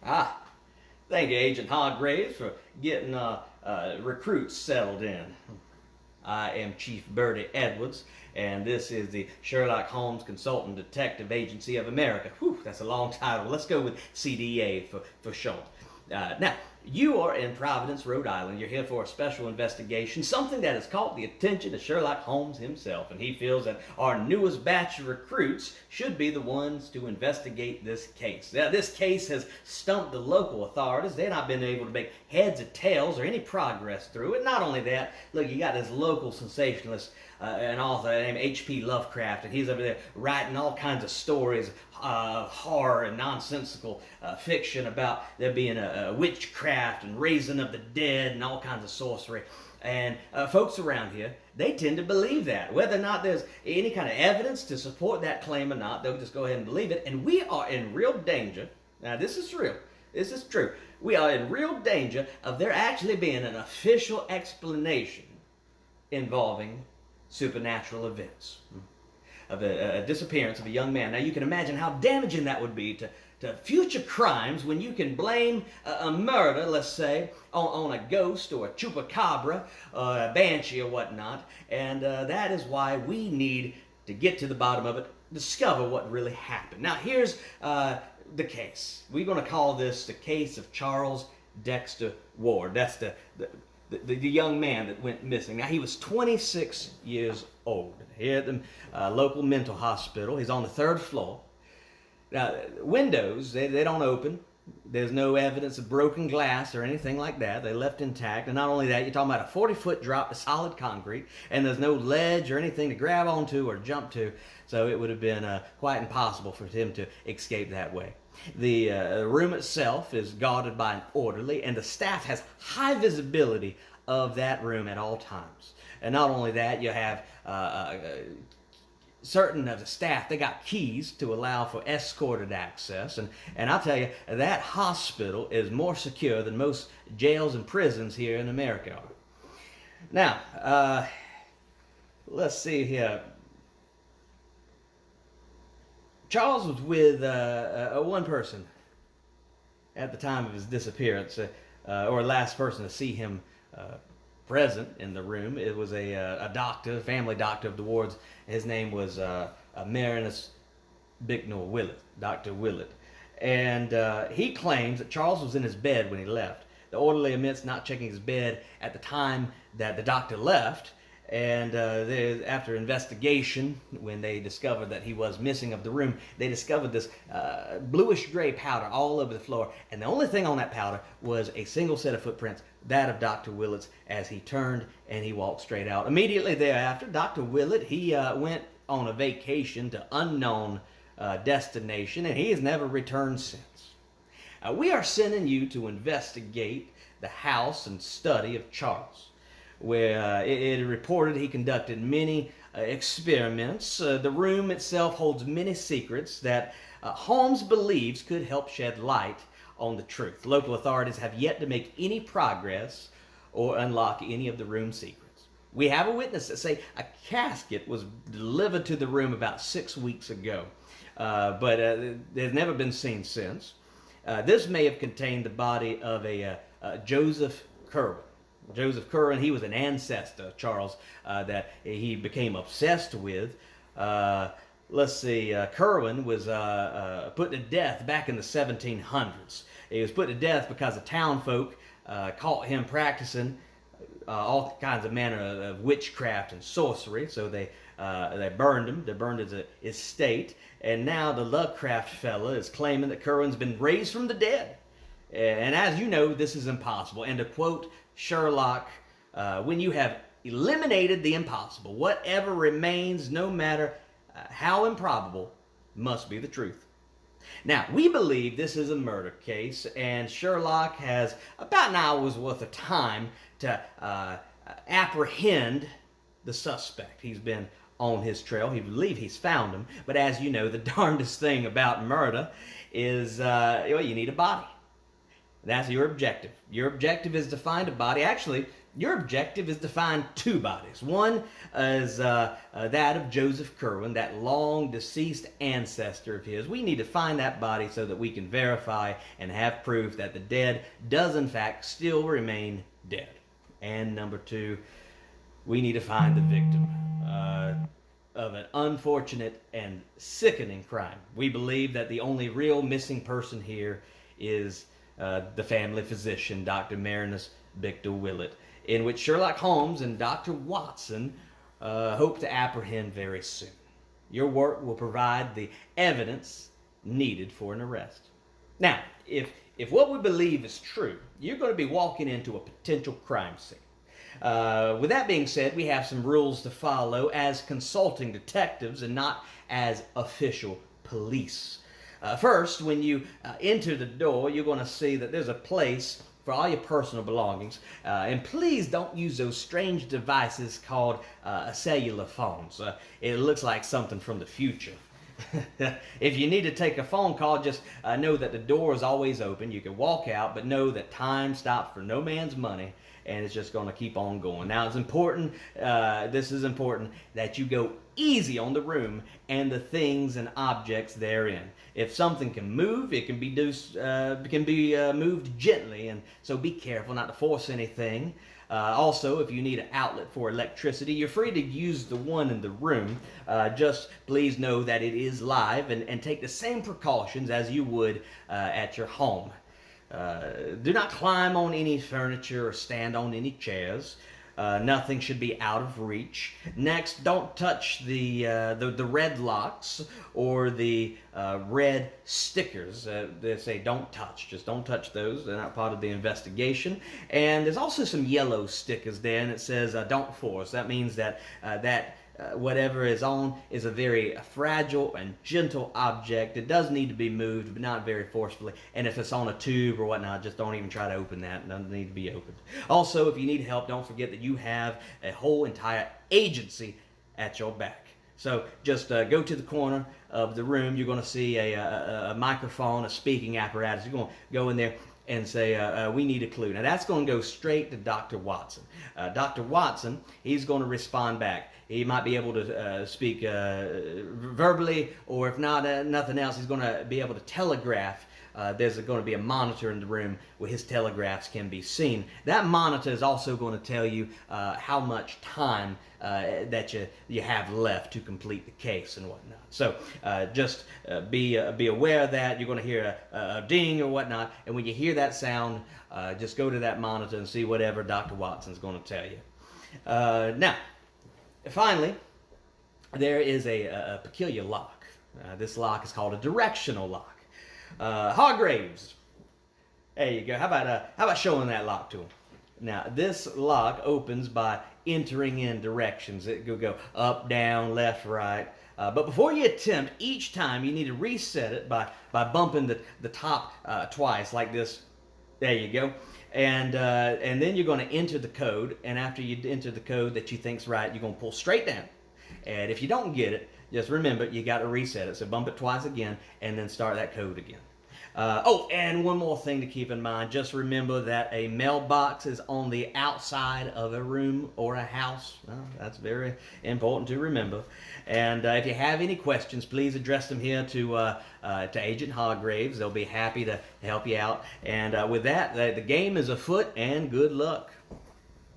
Ah, thank you, Agent Hargraves, for getting recruits settled in. I am Chief Bertie Edwards, and this is the Sherlock Holmes Consultant Detective Agency of America. Whew, that's a long title. Let's go with CDA for short. Now, you are in Providence, Rhode Island. You're here for a special investigation, something that has caught the attention of Sherlock Holmes himself, and he feels that our newest batch of recruits should be the ones to investigate this case. Now, this case has stumped the local authorities. They've not been able to make heads or tails or any progress through it. Not only that, look, you got this local sensationalist, an author named H.P. Lovecraft, and he's over there writing all kinds of stories, horror and nonsensical fiction about there being a witchcraft and raising of the dead and all kinds of sorcery. And folks around here, they tend to believe that. Whether or not there's any kind of evidence to support that claim or not, they'll just go ahead and believe it. And we are in real danger. Now, this is real. This is true. We are in real danger of there actually being an official explanation involving supernatural events, of a disappearance of a young man. Now, you can imagine how damaging that would be to future crimes when you can blame a murder, let's say, on a ghost or a chupacabra or a banshee or whatnot. And that is why we need to get to the bottom of it, discover what really happened. Now, here's the case. We're going to call this the case of Charles Dexter Ward. That's the young man that went missing. Now, he was 26 years old here at the local mental hospital. He's on the 3rd floor. Now, windows, they don't open. There's no evidence of broken glass or anything like that. They left intact. And not only that, you're talking about a 40-foot drop to solid concrete, and there's no ledge or anything to grab onto or jump to. So it would have been quite impossible for him to escape that way. The room itself is guarded by an orderly, and the staff has high visibility of that room at all times. And not only that, you have certain of the staff, they got keys to allow for escorted access. And I'll tell you, that hospital is more secure than most jails and prisons here in America are. Now, let's see here. Charles was with one person at the time of his disappearance, or last person to see him present in the room. It was a doctor, a family doctor of the wards. His name was Marinus Bicknell Willett, Dr. Willett. And he claims that Charles was in his bed when he left. The orderly admits not checking his bed at the time that the doctor left. And after investigation, when they discovered that he was missing of the room, they discovered this bluish gray powder all over the floor. And the only thing on that powder was a single set of footprints, that of Dr. Willett's, as he turned and he walked straight out. Immediately thereafter, Dr. Willett, he went on a vacation to unknown destination, and he has never returned since. We are sending you to investigate the house and study of Charles, where it reported he conducted many experiments. The room itself holds many secrets that Holmes believes could help shed light on the truth. Local authorities have yet to make any progress or unlock any of the room secrets. We have a witness that say a casket was delivered to the room about 6 weeks ago, but it's never been seen since. This may have contained the body of a Joseph Curwen. Joseph Curwen, he was an ancestor of Charles that he became obsessed with. Let's see, Curwen was put to death back in the 1700s. He was put to death because the town folk caught him practicing all kinds of manner of witchcraft and sorcery. So they burned him. They burned his estate. And now the Lovecraft fella is claiming that Curwen's been raised from the dead. And as you know, this is impossible. And to quote Sherlock, when you have eliminated the impossible, whatever remains, no matter how improbable, must be the truth. Now, we believe this is a murder case, and Sherlock has about an hour's worth of time to apprehend the suspect. He's been on his trail. He believes he's found him. But as you know, the darndest thing about murder is you need a body. That's your objective. Your objective is to find a body. Actually, Your objective is to find two bodies. One is that of Joseph Kerwin, that long deceased ancestor of his. We need to find that body so that we can verify and have proof that the dead does in fact still remain dead. And number two, we need to find the victim of an unfortunate and sickening crime. We believe that the only real missing person here is the family physician, Dr. Marinus Victor Willett, in which Sherlock Holmes and Dr. Watson hope to apprehend very soon. Your work will provide the evidence needed for an arrest. Now, if what we believe is true, you're going to be walking into a potential crime scene. With that being said, we have some rules to follow as consulting detectives and not as official police. First, when you enter the door, you're going to see that there's a place for all your personal belongings. And please don't use those strange devices called cellular phones. It looks like something from the future. If you need to take a phone call, just know that the door is always open. You can walk out, but know that time stops for no man's money, and it's just going to keep on going. Now, it's important, this is important, that you go easy on the room and the things and objects therein. If something can move, it can be moved gently, and so be careful not to force anything. Also, if you need an outlet for electricity, you're free to use the one in the room. Just please know that it is live, and take the same precautions as you would at your home. Do not climb on any furniture or stand on any chairs. Nothing should be out of reach. Next, don't touch the red locks or the red stickers. They say don't touch. Just don't touch those. They're not part of the investigation. And there's also some yellow stickers there, and it says don't force. That means that whatever is on is a very fragile and gentle object. It does need to be moved, but not very forcefully. And if it's on a tube or whatnot, just don't even try to open that. It doesn't need to be opened. Also, if you need help, don't forget that you have a whole entire agency at your back. So just go to the corner of the room. You're going to see a microphone, a speaking apparatus. You're going to go in there and say, we need a clue. Now, that's going to go straight to Dr. Watson. Dr. Watson, he's going to respond back. He might be able to speak verbally, or if not, nothing else, he's going to be able to telegraph. There's going to be a monitor in the room where his telegraphs can be seen. That monitor is also going to tell you how much time that you have left to complete the case and whatnot. So just be aware of that. You're going to hear a ding or whatnot, and when you hear that sound, just go to that monitor and see whatever Dr. Watson's going to tell you. Now, finally, there is a peculiar lock. This lock is called a directional lock. Hargraves, there you go. How about showing that lock to him? Now, this lock opens by entering in directions. It will go up, down, left, right. But before you attempt, each time you need to reset it by bumping the top twice, like this. There you go. And then you're going to enter the code, and after you enter the code that you think's right, you're going to pull straight down. And if you don't get it, just remember you got to reset it. So bump it twice again, and then start that code again. And one more thing to keep in mind. Just remember that a mailbox is on the outside of a room or a house. Well, that's very important to remember. And if you have any questions, please address them here to Agent Hargraves. They'll be happy to help you out. And with that, the game is afoot, and good luck.